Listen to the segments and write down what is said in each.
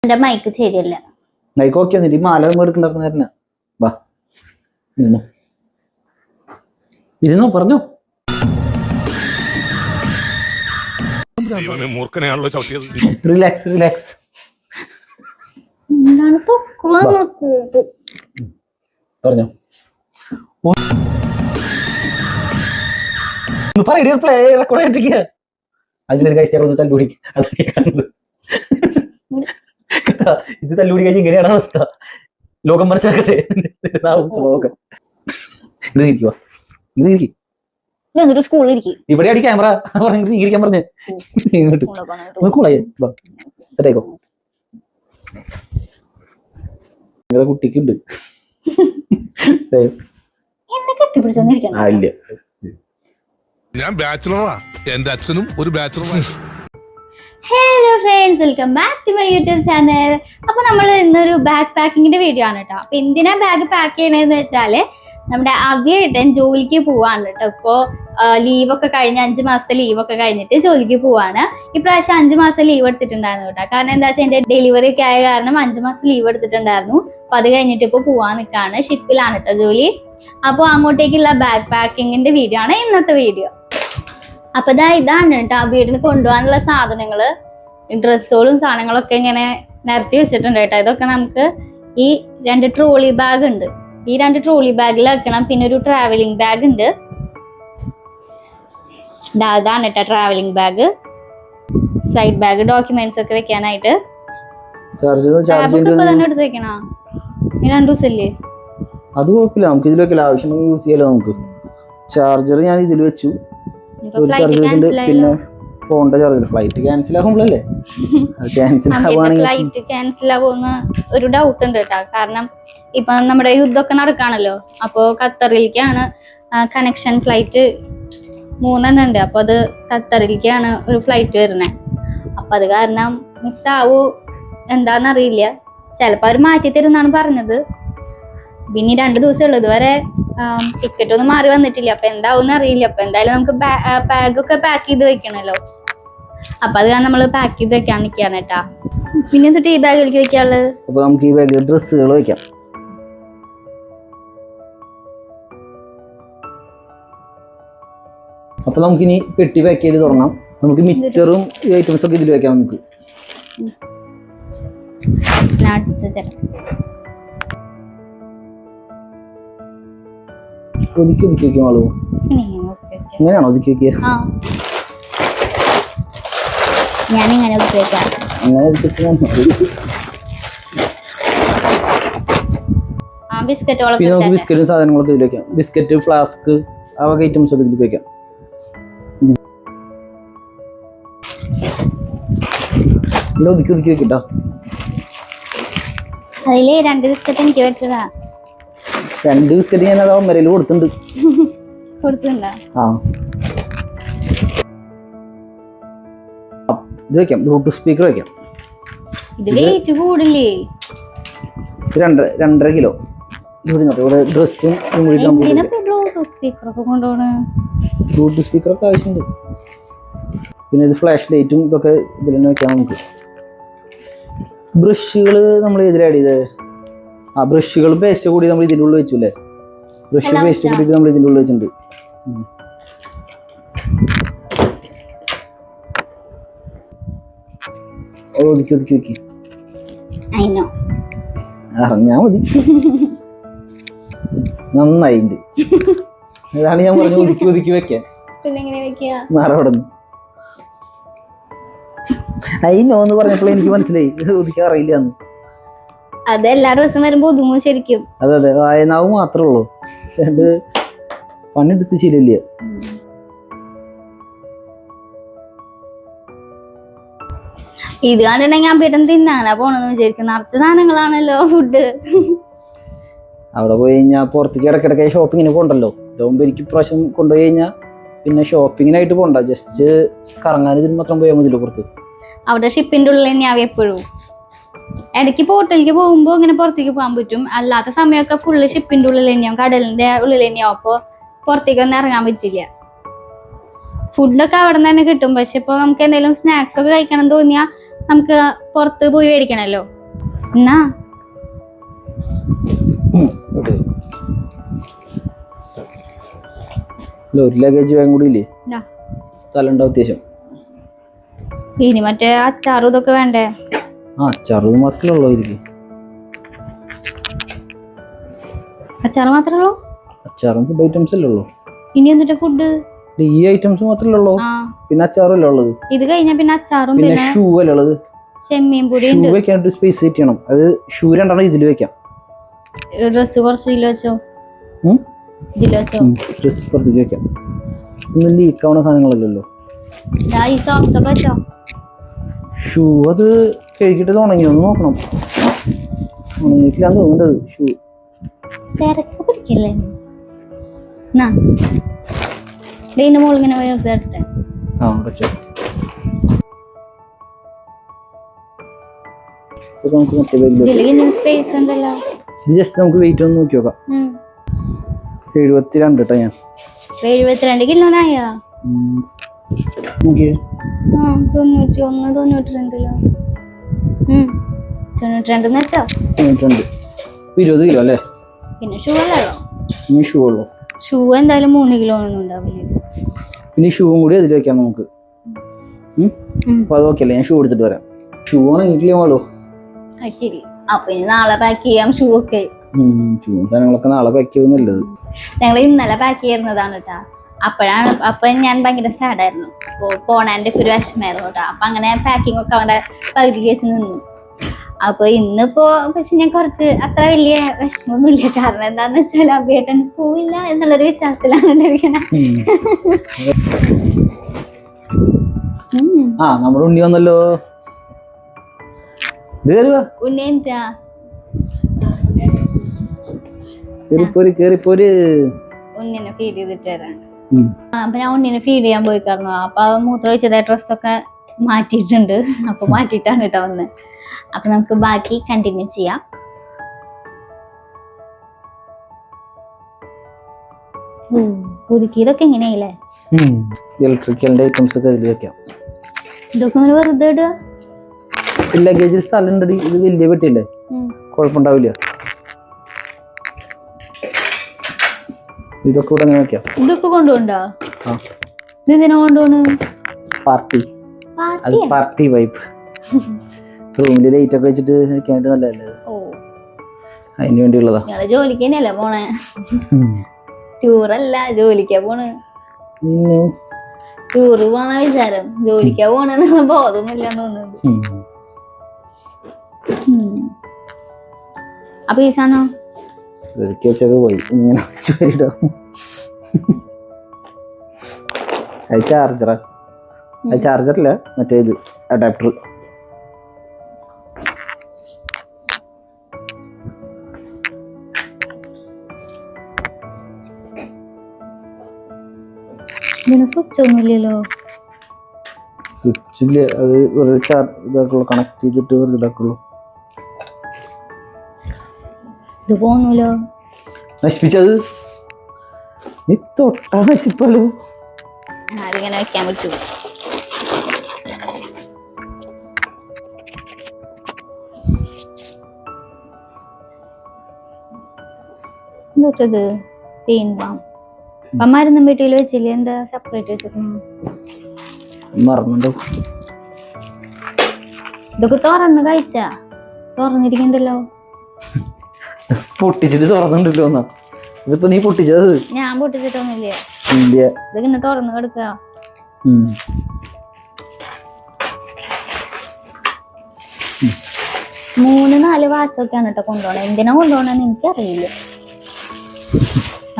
എന്റെ മൈക്ക് ശരിയല്ല. Mic okay ഈ മാല എടുക്കണ്ടായിരുന്ന വാ ഇരുന്നോ പറഞ്ഞോ. Relax relax. പറഞ്ഞോ പ്ലേ റെക്കോർഡ് ആയിട്ടിരിക്കുക. അതിലൊരു കഴിച്ചു തല്ലുപിടി ഇത് തല്ലുപിടി കഴിഞ്ഞ് ഇങ്ങനെയാണ് അവസ്ഥ. ലോകം മനസ്സിലാക്കട്ടെ. ഇത് ഇരിക്കുക ഇത് ഇരിക്കും ഇവിടെ അടി ക്യാമറ പറഞ്ഞു ഇരിക്കാൻ പറഞ്ഞേ. കൂളായി സെറ്റേക്കോ കുട്ടിക്കുണ്ട്. ഇല്ല ഞാൻ ബാച്ചിലറാ. എന്റെ അച്ഛനും ഒരു ബാച്ചിലറാണ്. Hello friends, welcome back to my YouTube channel. അപ്പൊ നമ്മൾ ഇന്നൊരു ബാഗ് പാക്കിങ്ങിന്റെ വീഡിയോ ആണ് കേട്ടോ. അപ്പൊ എന്തിനാ ബാഗ് പാക്ക് ചെയ്യണതെന്ന് വെച്ചാല് നമ്മുടെ അവിയേട്ടൻ ജോലിക്ക് പോവാണ് കേട്ടോ. ഇപ്പോ ലീവൊക്കെ കഴിഞ്ഞ് 5 മാസത്തെ ലീവൊക്കെ കഴിഞ്ഞിട്ട് ജോലിക്ക് പോവാണ്. ഇപ്രാവശ്യം 5 മാസം ലീവ് എടുത്തിട്ടുണ്ടായിരുന്നു കേട്ടോ. കാരണം എന്താ വെച്ചാൽ എന്റെ ഡെലിവറി ഒക്കെ ആയ കാരണം 5 മാസം ലീവ് എടുത്തിട്ടുണ്ടായിരുന്നു. അപ്പൊ അത് കഴിഞ്ഞിട്ട് ഇപ്പൊ പോവാൻ നിൽക്കാണ്. ഷിപ്പിലാണ് കേട്ടോ ജോലി. അപ്പോൾ അങ്ങോട്ടേക്കുള്ള ബാഗ് പാക്കിങ്ങിന്റെ വീഡിയോ ആണ് ഇന്നത്തെ വീഡിയോ. അപ്പൊ ഇതാണ് കേട്ടോ വീട്ടിന് കൊണ്ടുപോകാനുള്ള സാധനങ്ങള്, ഡ്രസ്സുകളും സാധനങ്ങളൊക്കെ ഇങ്ങനെ നിരത്തി വെച്ചിട്ടുണ്ട് കേട്ടോ. ഇതൊക്കെ നമുക്ക് ഈ 2 ട്രോളി ബാഗ് ഉണ്ട്. ഈ 2 ട്രോളി ബാഗിൽ വെക്കണം. പിന്നെ ഒരു ട്രാവലിംഗ് ബാഗ് ഉണ്ട്. അതാണ് കേട്ടോ travelling bag. Side bag documents ഒക്കെ വെക്കാനായിട്ട്. തന്നെ എടുത്ത് വെക്കണോ? ഈ 2 ദിവസല്ലേ? അത് കുഴപ്പമില്ല, നമുക്ക് ഇതിൽ വെക്കില്ല. ആവശ്യം യൂസ് ചെയ്യാലോ നമുക്ക്. ചാർജർ ഞാൻ ഇതിൽ വെച്ചു. പിന്നെ ഫോണിന്റെ ചാർജർ. ഫ്ലൈറ്റ് ക്യാൻസൽ ആകുമ്പോഴല്ലേ ഫ്ലൈറ്റ് ക്യാൻസൽ ആവുന്ന ഒരു ഡൗട്ട് ഉണ്ട് കേട്ടോ. കാരണം ഇപ്പൊ നമ്മുടെ യുദ്ധമൊക്കെ നടക്കാണല്ലോ. അപ്പൊ ഖത്തറിലേക്കാണ് കണക്ഷൻ ഫ്ലൈറ്റ് 3 ഉണ്ട്. അപ്പൊ അത് ഖത്തറിലേക്കാണ് ഒരു ഫ്ലൈറ്റ് വരുന്നത്. അപ്പൊ അത് കാരണം മിസ് ആവൂ എന്താന്നറിയില്ല. ചിലപ്പോ അവര് മാറ്റി തരുന്നാണ് പറഞ്ഞത്. പിന്നെ 2 ദിവസം ഉള്ളത് വരെ ടിക്കറ്റ് ഒന്നും മാറി വന്നിട്ടില്ല. അപ്പൊ എന്താവും അറിയില്ല. അപ്പൊ എന്തായാലും നമുക്ക് ബാഗൊക്കെ പാക്ക് ചെയ്ത് വെക്കണല്ലോ. അപ്പൊ അത് കാരണം നമ്മള് പാക്ക് ചെയ്ത് വെക്കാൻ നിക്കാണ് കേട്ടാ. പിന്നെ തൊട്ട് ഈ ബാഗിലേക്ക് വെക്കാനുള്ളത്. അപ്പൊ നമുക്ക് ഈ ബാഗിൽ ഡ്രസ്സുകൾ വെക്കാം. അപ്പൊ നമുക്കിനി പെട്ടി പാക്ക് ചെയ്ത് തുടങ്ങാം. നമുക്ക് മിക്സറും ഐറ്റംസ് ഒക്കെ ഇതിൽ വെക്കാം. നമുക്ക് ഒതുക്കി ഒതുക്കി വെക്കും ആളു. ഇങ്ങനെയാണോ ഒതുക്കി വെക്കുക? ഞാനിങ്ങനെ ബിസ്ക്കറ്റും സാധനങ്ങളൊക്കെ ഇതിൽ വെക്കാം. ബിസ്ക്കറ്റ്, ഫ്ലാസ്ക്, ആ വക ഐറ്റംസ് ഒക്കെ ഇതിൽ വെക്കാം. ഒതുക്കി ഒതുക്കി വെക്കട്ടോ. അതില് 2 ബിസ്ക്കറ്റ് എനിക്ക് വെച്ചതാ. 2 ബിസ്ക്കറ്റ് ഞാൻ അതാ മരയിൽ കൊടുത്തിട്ടുണ്ട്. ഇത് വെക്കാം. ബ്ലൂടൂത്ത് സ്പീക്കർ വെക്കാം. ഇത് വെയിറ്റ് കൂടില്ലേ? 2.5 കിലോ. ഇവിടെ ഡ്രസ്സും ബ്ലൂടൂത്ത് സ്പീക്കർ ഒക്കെ ആവശ്യമുണ്ട്. പിന്നെ ഇത് ഫ്ലാഷ് ലൈറ്റും ഇതൊക്കെ ഇതിൽ തന്നെ വെക്കാം നമുക്ക്. ബ്രഷുകള് നമ്മൾ ഇതിൽ ആഡ് ചെയ്തേ. ബ്രഷുകളും പേസ്റ്റ് കൂടി നമ്മൾ ഇതിൻ്റെ ഉള്ളിൽ വെച്ചു അല്ലേ? ബ്രഷ് പേസ്റ്റ് കൂടി നമ്മൾ ഇതിൻ്റെ ഉള്ളിൽ വെച്ചിട്ടുണ്ട്. ഒതുക്കി ഒതുക്കി വെക്കി അറിഞ്ഞാ മതി. നന്നായിണ്ട്. ഇതാണ് ഞാൻ പറഞ്ഞു ഒതുക്കി ഒതുക്കി വെക്കാൻ. മാറവിടുന്നു അയിനോന്ന് പറഞ്ഞപ്പോൾ എനിക്ക് മനസ്സിലായി ഒതുക്കി അറിയില്ല. അതെല്ലാ ദിവസം വരുമ്പോ ഒതുങ്ങും ശരിക്കും. അതെ അതെ, വായനാവ് മാത്രമേ ഉള്ളൂ. പണിയെടുത്ത് ശരിയല്ല. ഇത് കണ്ടിട്ടുണ്ടെങ്കിൽ ഞാൻ വീട്ടിൽ തിന്നാനാ പോണെന്ന് വിചാരിക്കും. നിറച്ച സാധനങ്ങളാണല്ലോ ഫുഡ്. അവിടെ പോയി കഴിഞ്ഞാൽ പുറത്തേക്ക് ഇടയ്ക്കിടയ്ക്ക് ഷോപ്പിങ്ങിന് പോകണ്ടല്ലോ. ഇതാകുമ്പോ എനിക്ക് പ്രാവശ്യം കൊണ്ടുപോയി കഴിഞ്ഞാൽ പിന്നെ ഷോപ്പിങ്ങിനായിട്ട് പോകണ്ട, ജസ്റ്റ് കറങ്ങാൻ മാത്രം പോയാൽ മതിയല്ലോ പുറത്ത്. അവിടെ ഷിപ്പിന്റെ ഉള്ളിൽ തന്നെയാവും എപ്പോഴും. ഇടയ്ക്ക് പോർട്ടലിലേക്ക് പോകുമ്പോ ഇങ്ങനെ പുറത്തേക്ക് പോകാൻ പറ്റും. അല്ലാത്ത സമയമൊക്കെ ഫുള്ള് ഷിപ്പിന്റെ ഉള്ളിൽ തന്നെയാവും, കടലിന്റെ ഉള്ളിൽ തന്നെയാവും. അപ്പൊ പുറത്തേക്ക് ഒന്നും ഇറങ്ങാൻ പറ്റില്ല. ഫുഡൊക്കെ അവിടെ നിന്ന് തന്നെ കിട്ടും. പക്ഷെ ഇപ്പൊ നമുക്ക് എന്തെങ്കിലും സ്നാക്സ് ഒക്കെ കഴിക്കണം തോന്നിയാൽ നമുക്ക് പുറത്ത് പോയി മേടിക്കണല്ലോ. എന്നാ ഒരു ലഗേജ് ബാഗ് കൂടി ഇല്ലേ? സ്ഥലമുണ്ടോ അത്യാവശ്യം? ഇനി മറ്റേ അച്ചാറും ഇതൊക്കെ വേണ്ടേ? അച്ചാറ് മാത്രമേ ഉള്ളൂ ഇതില്. അച്ചാറ് മാത്രമേ ഉള്ളൂ? അച്ചാറും ഫുഡ് ഐറ്റംസ് അല്ലേ ഉള്ളൂ. ഇനി എന്നിട്ട് ഫുഡ് ഈ ഐറ്റംസ് മാത്രമേ ഉള്ളൂ. പിന്നെ അച്ചാറല്ലേ ഉള്ളത്. ഇത് കഴിഞ്ഞാ പിന്നെ അച്ചാറും പിന്നെ ഷൂ അല്ലേ ഉള്ളത്. ചെമ്മീൻ പൊടി ഷൂ വെക്കാനായിട്ട് സ്പേസ് സെറ്റ് ചെയ്യണം. അത് ഷൂ രണ്ടെണ്ണം ഇതിൽ വെക്കാം. ഡ്രസ് കുറച്ച് ഇതിൽ വെച്ചോ. ഡ്രസ് പുറത്തേക്ക് വെക്കാം. ഒന്നും ലീക്ക് ആവുന്ന സാധനങ്ങളല്ലല്ലോ. ഈ സോക്സ് ഒക്കെ വെച്ചോ. ഷൂ അത് കഴുകിട്ട് ഉണങ്ങി ഒന്ന് നോക്കണം. ഉണങ്ങിയിട്ടില്ലാന്ന് തോന്നുന്നത് ഷൂ. തിരക്ക് പിടിക്കല്ലേ? ഇതിന്റെ മുകളിൽ ഇങ്ങനെ വെറുതെ സ്പേസ് ഉണ്ടല്ലോ. ജസ്റ്റ് നമുക്ക് വെയിറ്റ് ഒന്ന് നോക്കി നോക്കാം. 72 കേട്ടോ. ഞാൻ 72 കിലോനായോ? 91 92 വെച്ചോ. 92 20 കിലോ അല്ലേ? പിന്നെ ഷൂ അല്ലല്ലോ. ഇനി ഷൂ ഉള്ളൂ. ഷൂ എന്തായാലും 3 കിലോ ഒന്നും ഉണ്ടാവില്ല. ഇനി ഷൂവും കൂടി അതിൽ വെക്കാം നമുക്ക്. അപ്പൊ അത് ഓക്കെ അല്ലേ? ഞാൻ ഷൂ എടുത്തിട്ട് വരാം. ഷൂ ആണെങ്കിലേ വേളൂ. ശരി, അപ്പൊ ഇനി നാളെ പാക്ക് ചെയ്യാം ഷൂ ഒക്കെ. ഷൂ സാധനങ്ങളൊക്കെ നാളെ പാക്ക് ചെയ്യുന്നത് നല്ലത്. ഞങ്ങൾ ഇന്നലെ പാക്ക് ചെയ്യുന്നതാണ് കേട്ടാ. അപ്പൊ ഞാൻ ഭയങ്കര സാഡായിരുന്നു. പോണേന്റെ ഒരു വിഷമായിരുന്നു കേട്ടോ. അപ്പൊ അങ്ങനെ പാക്കിംഗ് ഒക്കെ അവരുടെ പകുതി കേസ് നിന്നു. അപ്പൊ ഇന്നിപ്പോ പക്ഷെ ഞാൻ കുറച്ച് അത്ര വലിയ വിഷമൊന്നുമില്ല. കാരണം എന്താന്ന് വെച്ചാൽ അഭിയേട്ടൻ പോവില്ല എന്നുള്ളൊരു വിശ്വാസത്തിലാണ് ഇരിക്കണേ. നമ്മുടെ ഉണ്ണി വന്നല്ലോ. ഉണ്ണി എന്താ ഉണ്ണിനെ ഫീഡ് ചെയ്തിട്ട് വരാൻ. അപ്പൊ ഞാൻ ഉണ്ണിനെ ഫീഡ് ചെയ്യാൻ പോയി കാരണം അപ്പൊ മൂത്രം ഒഴിച്ചതായ ഡ്രസ്സൊക്കെ മാറ്റിയിട്ടുണ്ട്. അപ്പൊ മാറ്റിയിട്ടാണ് കേട്ടോ വന്ന്. അപ്പൊ നമുക്ക് ബാക്കി കണ്ടിന്യൂ ചെയ്യാം. പുതുക്കിയതൊക്കെ എങ്ങനെയല്ലേ? ഇലക്ട്രിക്കലിന്റെ ഐറ്റംസ് ഒക്കെ ഇതിൽ വെക്കാം. ഇതൊക്കെ വെറുതെ ഇടുക. ലഗേജിൽ സ്ഥലം ഉണ്ടടി. ഇത് വലിയ പെട്ടിയല്ലേ, കുഴപ്പമുണ്ടാവില്ല. ഇതൊക്കെ ഇവിടെ അങ്ങനെ വെക്കാം. ഇതൊക്കെ കൊണ്ടുപോണ്ടോ? ഇതെന്തിനാ കൊണ്ടുപോണ്? പാർട്ടി. അത് പാർട്ടി വൈബ്. റൂമില് ലൈറ്റ് ഒക്കെ വെച്ചിട്ട് വെക്കാനായിട്ട് നല്ലതല്ലേ? അതിന് വേണ്ടിയുള്ളതാ. ജോലിക്ക് തന്നെയല്ലേ പോണേ? ടൂറല്ല, ജോലിക്കാ പോണ്. ടൂറ് പോന്ന വിചാരം ജോലിക്കാ പോണെന്നുള്ള ബോധമൊന്നുമില്ലെന്ന് തോന്നുന്നത്. അപ്പൊ ഈ സാധനം പോയി ഇങ്ങനെ അത് ചാർജറാ. അത് ചാർജറല്ല, മറ്റേ ഇത് അഡാപ്റ്റർ. സ്വിച്ച് ഒന്നുമില്ലല്ലോ. സ്വിച്ചില് അത് വെറുതെ ചാർജ് ഇതാക്കുള്ളൂ, കണക്ട് ചെയ്തിട്ട് വെറുതെ ഇതാക്കുള്ളൂ. ഇത് പോന്നൂലോ. നശിപ്പിച്ചത് നീ തൊട്ടാ നശിപ്പല്ലോ. ആരിങ്ങനെ വെക്കാൻ പറ്റൂ? എന്തൊട്ടത്? പെയിന്റ് മരുന്നും വീട്ടിൽ വെച്ചില്ലേ? എന്താ സെപ്പറേറ്റ് വെച്ചിരിക്കുന്നു? മറന്നുണ്ടോ? ഇതൊക്കെ തുറന്ന് കഴിച്ചാ? തുറന്നിരിക്കണ്ടല്ലോ. പൊട്ടിച്ചിട്ട് തുറന്നിട്ടല്ലോ. എന്നാ ഇതിപ്പോ നീ പൊട്ടിച്ചത്? ഞാൻ പൊട്ടിച്ചിട്ടൊന്നുമില്ല. ഇതൊക്കെ തുറന്ന് കിടക്കുക. 3-4 വാച്ചൊക്കെയാണ് കേട്ടോ കൊണ്ടുപോണേ. എന്തിനാ കൊണ്ടുപോണെന്ന് എനിക്കറിയില്ല.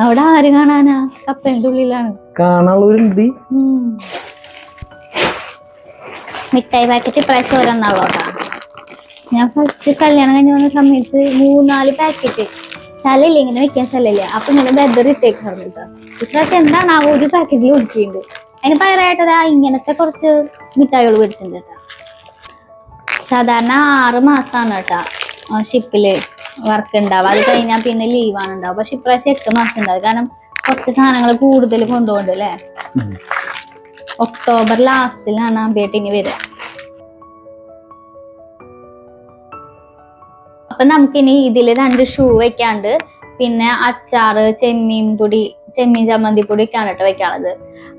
അവിടെ ആര് കാണാനാ? കപ്പലിന്റെ ഉള്ളിലാണ്. കാണാനുള്ളവരുണ്ട്. മിഠായി പാക്കറ്റ് ഇപ്രാവശ്യം ഓരോന്നാളോട്ടാ. ഞാൻ ഫസ്റ്റ് കല്യാണം കഴിഞ്ഞ് വന്ന സമയത്ത് 3-4 പാക്കറ്റ്. സ്ഥലമില്ല, ഇങ്ങനെ വെക്കാൻ സ്ഥലമില്ല. അപ്പൊ ഇങ്ങനെ ബെദർ ഇട്ടേക്കാറുണ്ട് കേട്ടോ. ഇപ്രാവശ്യം എന്താണ് ആ ഒരു പാക്കറ്റിൽ ഒതുക്കിയിട്ടുണ്ട്. അതിന് പകരമായിട്ടതാ ഇങ്ങനത്തെ കുറച്ച് മിഠായികൾ മേടിച്ചിട്ടുണ്ട് കേട്ടോ. സാധാരണ 6 മാസമാണ് കേട്ടോ ഷിപ്പില് വർക്ക് ഉണ്ടാവുക. അത് കഴിഞ്ഞാൽ പിന്നെ ലീവാണ് ഉണ്ടാവുക. പക്ഷെ ഇപ്രാവശ്യം 8 മാസം ഉണ്ടാവും. കാരണം കുറച്ച് സാധനങ്ങൾ കൂടുതൽ കൊണ്ടുപോകണ്ട് അല്ലേ. ഒക്ടോബർ ലാസ്റ്റിലാണ് അമ്പേട്ടിന് വരിക. അപ്പൊ നമുക്കിനി ഇതില് 2 ഷൂ വെക്കാണ്ട് പിന്നെ അച്ചാറ് ചെമ്മീൻ ചമ്മന്തിപ്പൊടി ഒക്കെയാണ് കേട്ടോ വെക്കാനുള്ളത്.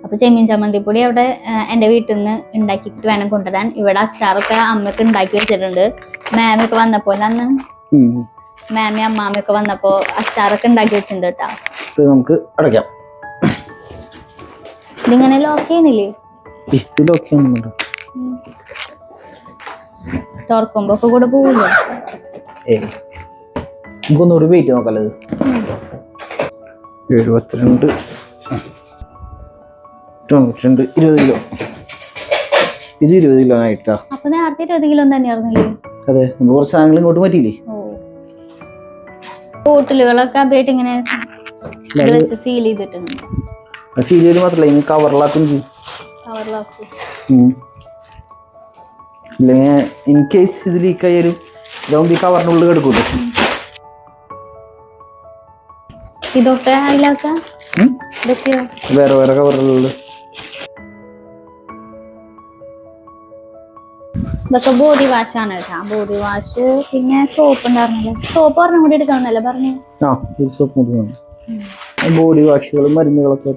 അപ്പൊ ചെമ്മീൻ ചമ്മന്തിപ്പൊടി അവിടെ എന്റെ വീട്ടിൽ നിന്ന് ഉണ്ടാക്കിയിട്ട് വേണം കൊണ്ടുവരാൻ. ഇവിടെ അച്ചാറൊക്കെ അമ്മക്ക് ഉണ്ടാക്കി വെച്ചിട്ടുണ്ട്. മാമൊക്കെ വന്നപ്പോ അന്ന് മാമി അമ്മാമ്മയൊക്കെ വന്നപ്പോ അച്ചാറൊക്കെ ഉണ്ടാക്കി വെച്ചിട്ടുണ്ട് കേട്ടോ. നമുക്ക് അടയ്ക്കാം. ഇതിങ്ങനെ ലോക്ക് ചെയ്യണില്ലേ? തുറക്കുമ്പോ ഒക്കെ കൂടെ പോവില്ലേ? നമുക്കൊന്നുകൂടി വെയിറ്റ് നോക്കാല്ലത്. 72 20 കിലോ. ഇത് 20 കിലോ ആയിട്ടാ. അപ്പൊ നേരത്തെ 20 കിലോ തന്നെയായിരുന്നില്ലേ? അതെ, നമ്മൾ കുറച്ച് സാധനങ്ങൾ ഇങ്ങോട്ട് മാറ്റിയില്ലേ. ബോട്ടിലുകളൊക്കെ അതായിട്ട് ഇങ്ങനെ സീൽ ചെയ്തിട്ടുണ്ട്. സീൽ ചെയ്ത് മാത്രല്ല ഇനി കവറിലാക്കും ചെയ്യും. ഇല്ലെങ്കിൽ ഇൻ കേസ് ഇത് ലീക്ക് ആയാലും ഇതാവുമ്പോ ഈ കവറിനുള്ളിൽ കിടക്കൂല്ലോ. ഇതൊക്കെ അതിലാക്കാം. വേറെ വേറെ കവറുകളിൽ ഇതൊക്കെ ബോഡി വാഷ് ആണ് കേട്ടോ. ബോഡി വാഷ് പിന്നെ സോപ്പ് ഉണ്ടായിരുന്നല്ലോ. സോപ്പ് ഒരെണ്ണം കൂടി എടുക്കണമെന്നല്ലേ പറഞ്ഞു? സോപ്പ് ബോഡി വാഷുകളും മരുന്നുകളൊക്കെ.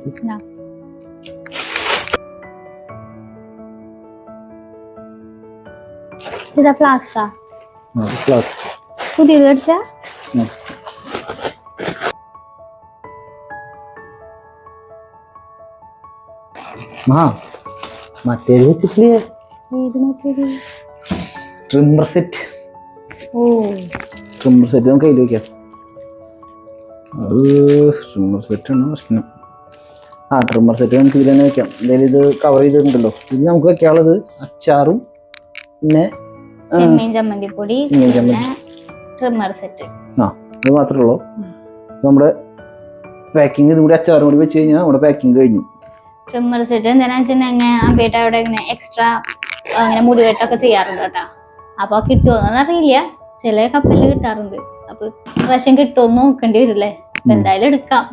ഇതാ ഫ്ലാസ്കാ പുതിയത് മേടിച്ചാ? മറ്റേത് വെച്ചിട്ടില്ലേ? Trimmer set. ട്രിമ്മർ സെറ്റ് നമുക്ക് കയ്യിൽ വെക്കാം. ട്രിമ്മർ സെറ്റാണ് പ്രശ്നം. ട്രിമ്മർ സെറ്റ് നമുക്ക് ഇതിൽ തന്നെ വെക്കാം. എന്തായാലും ഇത് കവർ ചെയ്തിട്ടുണ്ടല്ലോ. ഇത് നമുക്ക് വെക്കാനുള്ളത് അച്ചാറും പിന്നെ ചെമ്മീൻ ചമ്മന്തിപ്പൊടി ട്രിമ്മർ സെറ്റ്. അത് മാത്രമേ ഉള്ളൂ. നമ്മുടെ പാക്കിങ് ഇതും കൂടി അച്ചാറും കൂടി വെച്ച് കഴിഞ്ഞാൽ നമ്മുടെ പാക്കിങ് കഴിഞ്ഞു. ട്രിമ്മർ സെറ്റ് എന്താണെന്ന് വെച്ചിട്ടുണ്ടെങ്കിൽ അമ്പേട്ട അവിടെ ഇങ്ങനെ എക്സ്ട്രാ അങ്ങനെ മുടികെട്ടൊക്കെ ചെയ്യാറുണ്ട് കേട്ടോ. അപ്പൊ കിട്ടുമോന്ന് അറിയില്ല, ചില കപ്പലിൽ കിട്ടാറുണ്ട്. അപ്പൊ പ്രാവശ്യം കിട്ടുമോന്ന് നോക്കേണ്ടി വരില്ലേ? അപ്പൊ എന്തായാലും എടുക്കാം.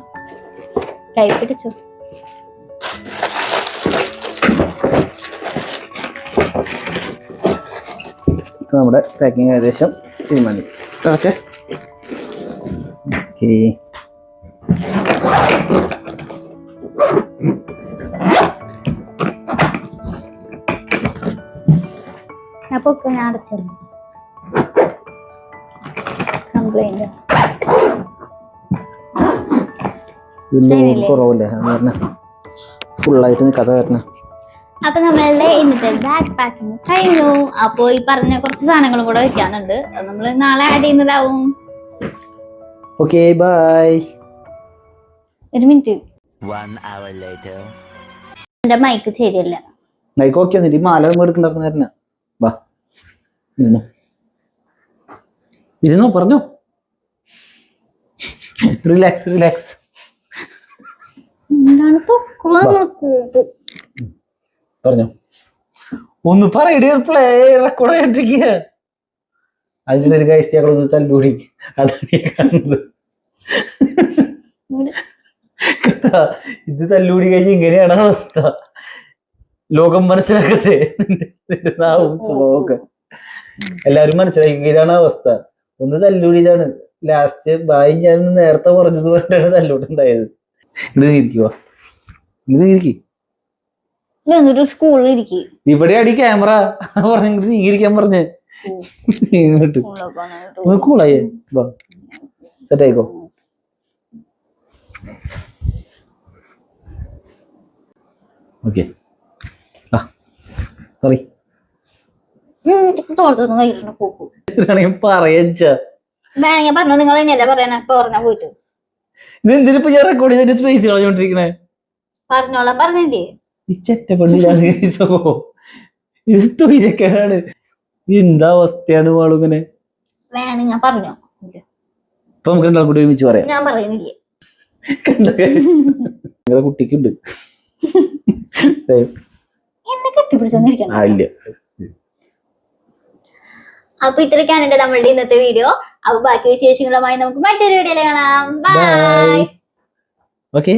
കൈ പിടിച്ചു. നമ്മുടെ പാക്കിങ് ഏകദേശം തീരുമാനിക്കും. ഓക്കെ, അപ്പൊ ഞാൻ അടച്ചല്ലോ. കംപ്ലൈന്റ് കുറവല്ലേ ഫുള്ളായിട്ട് നിൽക്കാത്ത കാരണം. അപ്പൊ നമ്മളുടെ ഇന്നത്തെ ബാഗ് പാക്കിങ് കഴിഞ്ഞു. അപ്പൊ ഈ പറഞ്ഞ കുറച്ച് സാധനങ്ങളും കൂടെ വെക്കാനുണ്ട്. അത് നമ്മള് നാളെ ആഡ് ചെയ്യുന്നതാവും. Okay, bye. ഒരു മിനിറ്റ്, എന്റെ മൈക്ക് ശരിയല്ല. മൈക്ക് ഓക്കെ എന്നിട്ട് ഈ മാല എടുക്കണ്ടാക്കുന്ന വാ ഇരുന്നോ, പറഞ്ഞോ. റിലാക്സ്. പറഞ്ഞോ, ഒന്ന് പറയടി. പ്ലേ റെക്കോർഡ് ആയിട്ടിരിക്കുക. അതിനൊരു കാഴ്ച ഞങ്ങളൊന്ന് തല്ലൂടി. അതാണ് ഇത് തല്ലൂടി കഴിഞ്ഞ് ഇങ്ങനെയാണ് അവസ്ഥ. ലോകം മനസ്സിലാക്കട്ടെ. എല്ലാരും മനസ്സിലാക്കി ഇതാണ് അവസ്ഥ. ഒന്ന് തല്ലൂടിയതാണ്. ലാസ്റ്റ് ബായി ഞാൻ നേരത്തെ പറഞ്ഞത് കൊണ്ടാണ് തല്ലൂട്ടുണ്ടായത്. ഇവിടെ അടി ക്യാമറ പറഞ്ഞിട്ട് നീങ്ങിരിക്കാൻ പറഞ്ഞ് ഇങ്ങോട്ട് കൂളായേ. സെറ്റായിക്കോ. ഓക്കെ, പറഞ്ഞു നിങ്ങൾ തന്നെയല്ല പറയാൻ. ഇപ്പൊ പറഞ്ഞാ പോയിട്ട് ഇതെന്തിനിപ്പോ ഞാൻ റെക്കോർഡ് ചെയ്തിട്ട് സ്പേസ് കളഞ്ഞോണ്ടിരിക്കണേ? പറഞ്ഞോളാം, പറഞ്ഞില്ലേ? ഈ ചെറ്റപ്പണ്ടിലാണ്. ഇത് തൊഴിലൊക്കെയാണ്. എന്താ അവസ്ഥയാണ് മാളുങ്ങനെ? വേണം ഞാൻ പറഞ്ഞോ. ഇപ്പൊ നമുക്ക് എന്താ കൂടി ഒരുമിച്ച് പറയാം. ഞാൻ പറയുന്നില്ലേ? നിങ്ങളെ കുട്ടിക്കുണ്ട്. എന്നെ കെട്ടിപ്പിടിച്ചോന്നിരിക്കണം. അപ്പൊ ഇത്രയൊക്കെയാണ് നമ്മളുടെ ഇന്നത്തെ വീഡിയോ. അപ്പൊ ബാക്കി വിശേഷങ്ങളുമായി നമുക്ക് മറ്റൊരു വീഡിയോയിൽ കാണാം. ബൈ. ഓക്കെ.